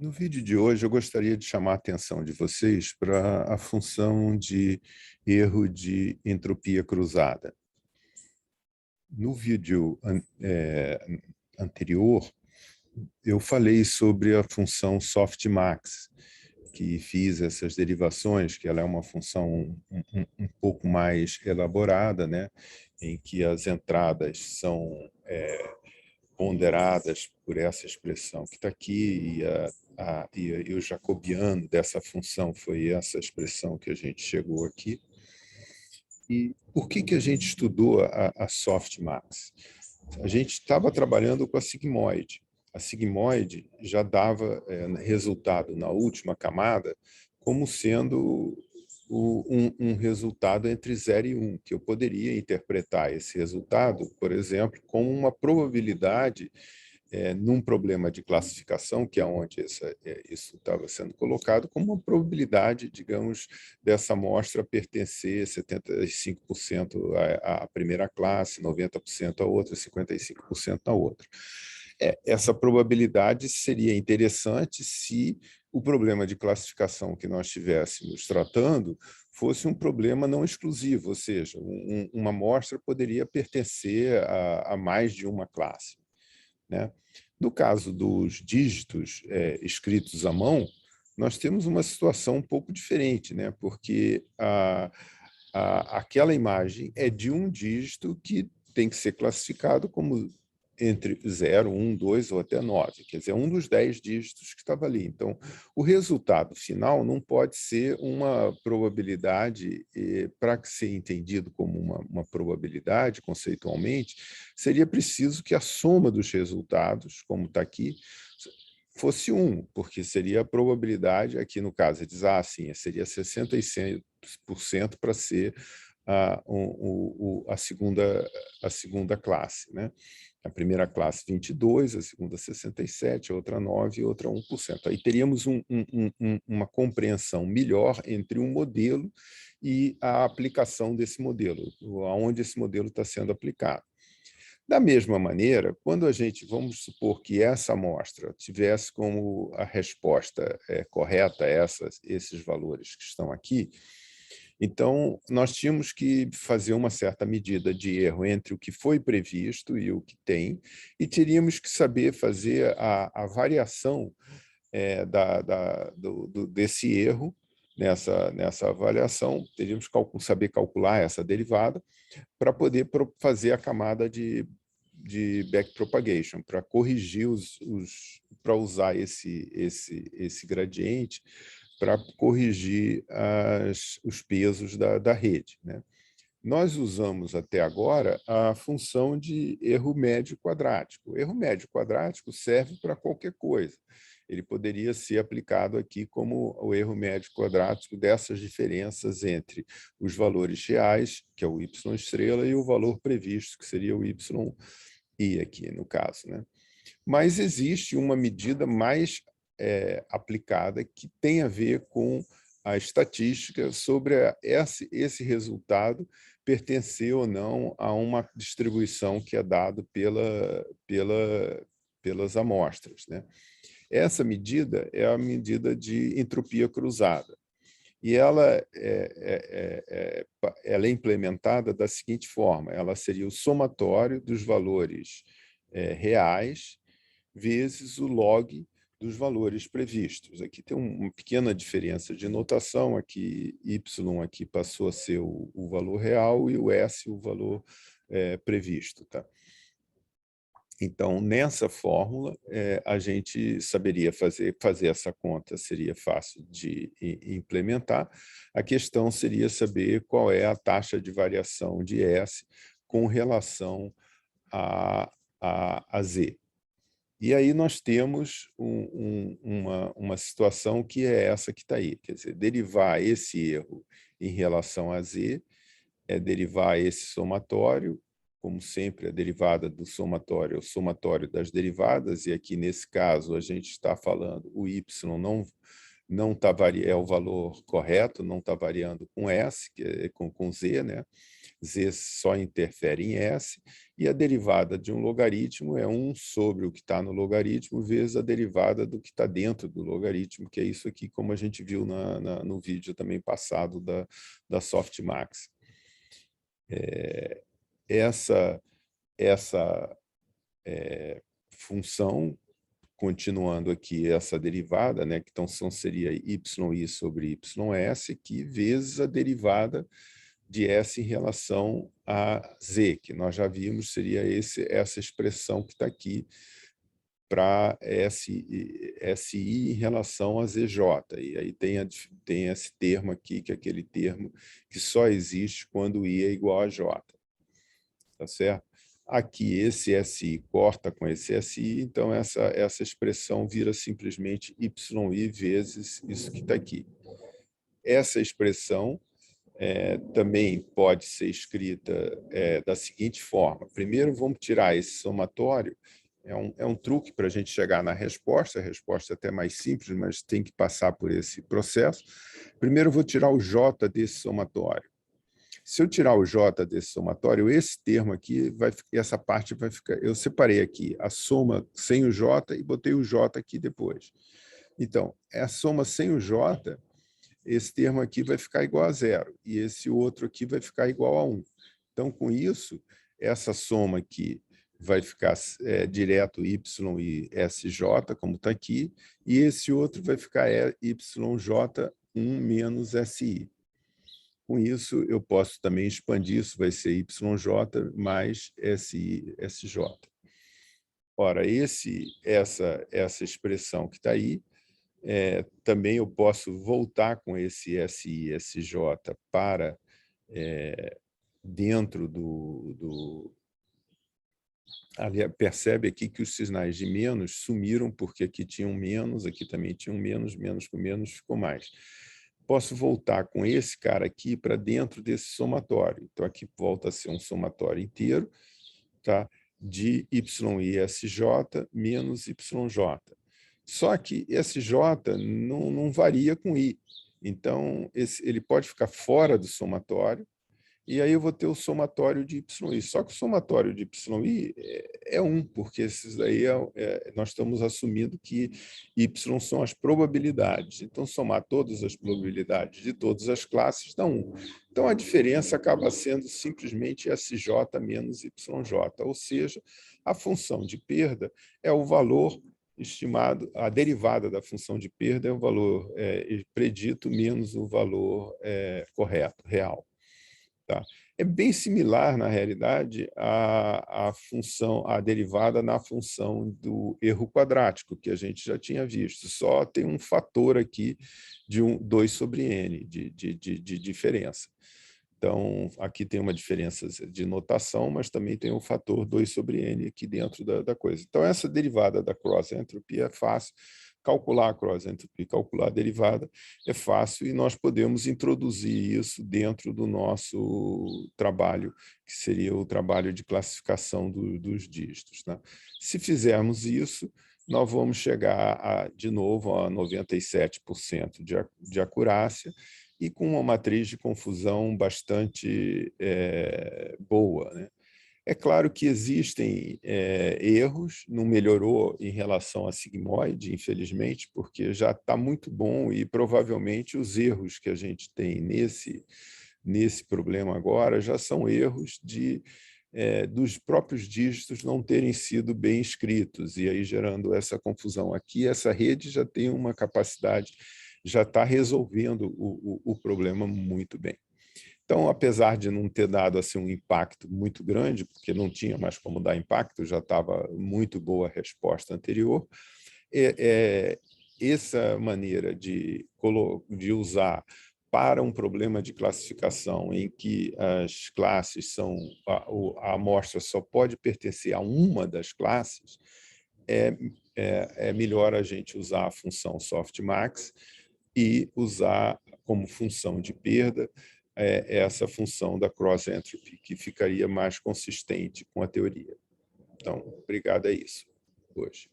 No vídeo de hoje, eu gostaria de chamar a atenção de vocês para a função de erro de entropia cruzada. No vídeo anterior, eu falei sobre a função softmax, que fiz essas derivações, que ela é uma função um pouco mais elaborada, né, em que as entradas são ponderadas por essa expressão que está aqui, e o jacobiano dessa função foi essa expressão que a gente chegou aqui. E por que a gente estudou a softmax? A gente estava trabalhando com a sigmoide. A sigmoide já dava resultado na última camada como sendo um resultado entre 0 e 1, que eu poderia interpretar esse resultado, por exemplo, como uma probabilidade num problema de classificação, que é onde isso estava sendo colocado, como uma probabilidade, digamos, dessa amostra pertencer 75% à primeira classe, 90% à outra, 55% à outra. Essa probabilidade seria interessante se o problema de classificação que nós estivéssemos tratando fosse um problema não exclusivo, ou seja, uma amostra poderia pertencer a mais de uma classe, né? No caso dos dígitos escritos à mão, nós temos uma situação um pouco diferente, né? Porque aquela imagem é de um dígito que tem que ser classificado como entre 0, 1, 2 ou até 9, quer dizer, um dos 10 dígitos que estava ali. Então, o resultado final não pode ser uma probabilidade, para ser entendido como uma probabilidade, conceitualmente, seria preciso que a soma dos resultados, como está aqui, fosse 1, porque seria a probabilidade, aqui no caso, diz, sim, seria 66% para ser a segunda classe, né? A primeira classe 22, a segunda 67, a outra 9 e a outra 1%. Aí teríamos uma compreensão melhor entre um modelo e a aplicação desse modelo, aonde esse modelo está sendo aplicado. Da mesma maneira, quando a gente, vamos supor que essa amostra tivesse como a resposta correta esses valores que estão aqui, então, nós tínhamos que fazer uma certa medida de erro entre o que foi previsto e o que tem, e teríamos que saber fazer a variação desse erro nessa avaliação, teríamos que saber calcular essa derivada para poder fazer a camada de backpropagation, para corrigir para usar esse gradiente para corrigir os pesos da rede, né? Nós usamos até agora a função de erro médio quadrático. O erro médio quadrático serve para qualquer coisa. Ele poderia ser aplicado aqui como o erro médio quadrático dessas diferenças entre os valores reais, que é o y estrela, e o valor previsto, que seria o yi aqui, no caso, né? Mas existe uma medida mais aplicada que tem a ver com a estatística sobre esse resultado pertencer ou não a uma distribuição que é dado pelas amostras, né? Essa medida é a medida de entropia cruzada. E ela é implementada da seguinte forma: ela seria o somatório dos valores reais vezes o log dos valores previstos. Aqui tem uma pequena diferença de notação, aqui y aqui passou a ser o valor real e o s o valor previsto, tá? Então, nessa fórmula, a gente saberia fazer essa conta, seria fácil de implementar. A questão seria saber qual é a taxa de variação de S com relação a Z. E aí nós temos uma situação que é essa que está aí, quer dizer, derivar esse erro em relação a Z é derivar esse somatório, como sempre, a derivada do somatório é o somatório das derivadas, e aqui, nesse caso, a gente está falando, o y não tá é o valor correto, não está variando com S, que é com Z, né? Z só interfere em S, e a derivada de um logaritmo é 1 sobre o que está no logaritmo vezes a derivada do que está dentro do logaritmo, que é isso aqui, como a gente viu no vídeo também passado da Softmax. Essa função, continuando aqui essa derivada, né, que então seria y sobre ys, que vezes a derivada de S em relação a Z, que nós já vimos, seria essa expressão que está aqui para SI em relação a ZJ. E aí tem esse termo aqui, que é aquele termo que só existe quando I é igual a J. Tá certo? Aqui, esse SI corta com esse SI, então essa expressão vira simplesmente YI vezes isso que está aqui. Essa expressão também pode ser escrita da seguinte forma. Primeiro, vamos tirar esse somatório. É um truque para a gente chegar na resposta. A resposta é até mais simples, mas tem que passar por esse processo. Primeiro, eu vou tirar o J desse somatório. Se eu tirar o J desse somatório, esse termo aqui, essa parte vai ficar... Eu separei aqui a soma sem o J e botei o J aqui depois. Então, a soma sem o J, esse termo aqui vai ficar igual a 0, e esse outro aqui vai ficar igual a 1. Então, com isso, essa soma aqui vai ficar direto y e sj, como está aqui, e esse outro vai ficar yj1 menos si. Com isso, eu posso também expandir, isso vai ser yj mais si, sj. Ora, essa expressão que está aí, também eu posso voltar com esse si, sj para dentro do... Aliás, percebe aqui que os sinais de menos sumiram, porque aqui tinha um menos, aqui também tinha um menos, menos com menos ficou mais. Posso voltar com esse cara aqui para dentro desse somatório. Então, aqui volta a ser um somatório inteiro, tá? De YISJ menos YJ. Só que esse J não varia com I. Então, ele pode ficar fora do somatório, e aí eu vou ter o somatório de YI. Só que o somatório de YI é 1, porque esses daí nós estamos assumindo que Y são as probabilidades. Então, somar todas as probabilidades de todas as classes dá 1. Então, a diferença acaba sendo simplesmente SJ menos YJ, ou seja, a função de perda é o valor estimado, a derivada da função de perda é o valor predito menos o valor correto, real. Tá? É bem similar, na realidade, à derivada na função do erro quadrático, que a gente já tinha visto. Só tem um fator aqui de 2 sobre n, de diferença. Então, aqui tem uma diferença de notação, mas também tem um fator 2 sobre n aqui dentro da coisa. Então, essa derivada da cross-entropy é fácil. Calcular a cross-entropy, calcular a derivada é fácil, e nós podemos introduzir isso dentro do nosso trabalho, que seria o trabalho de classificação dos dígitos. Né? Se fizermos isso, nós vamos chegar, de novo, a 97% de acurácia, e com uma matriz de confusão bastante boa. Né? É claro que existem erros, não melhorou em relação a sigmoide, infelizmente, porque já está muito bom, e provavelmente os erros que a gente tem nesse problema agora já são erros dos próprios dígitos não terem sido bem escritos, e aí gerando essa confusão. Aqui, essa rede já tem uma capacidade, já está resolvendo o problema muito bem. Então, apesar de não ter dado assim, um impacto muito grande, porque não tinha mais como dar impacto, já estava muito boa a resposta anterior, essa maneira de usar para um problema de classificação em que as classes são... a amostra só pode pertencer a uma das classes, é melhor a gente usar a função softmax e usar como função de perda essa função da cross-entropy, que ficaria mais consistente com a teoria. Então, obrigado, é isso hoje.